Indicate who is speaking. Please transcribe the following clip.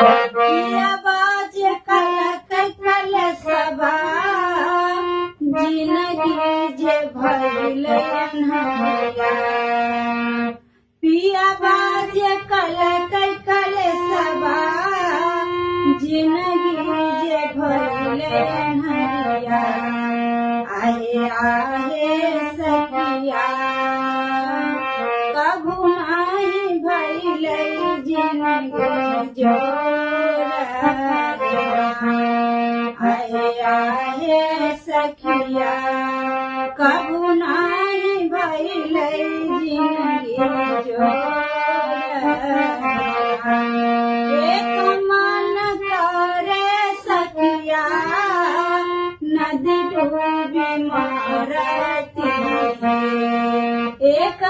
Speaker 1: पिया बाजे कल सभा जिंदगी जे भइल अन्हरिया पिया बाजे कल सभा जिंदगी जे भइल अन्हरिया आहे आहे सखिया कभू नाही भइल जिंदगी जोरा आहे आहे सखिया कभू नाही भइल जिंदगी जोरा एक मन करे सखिया नदी डूबी मरती एक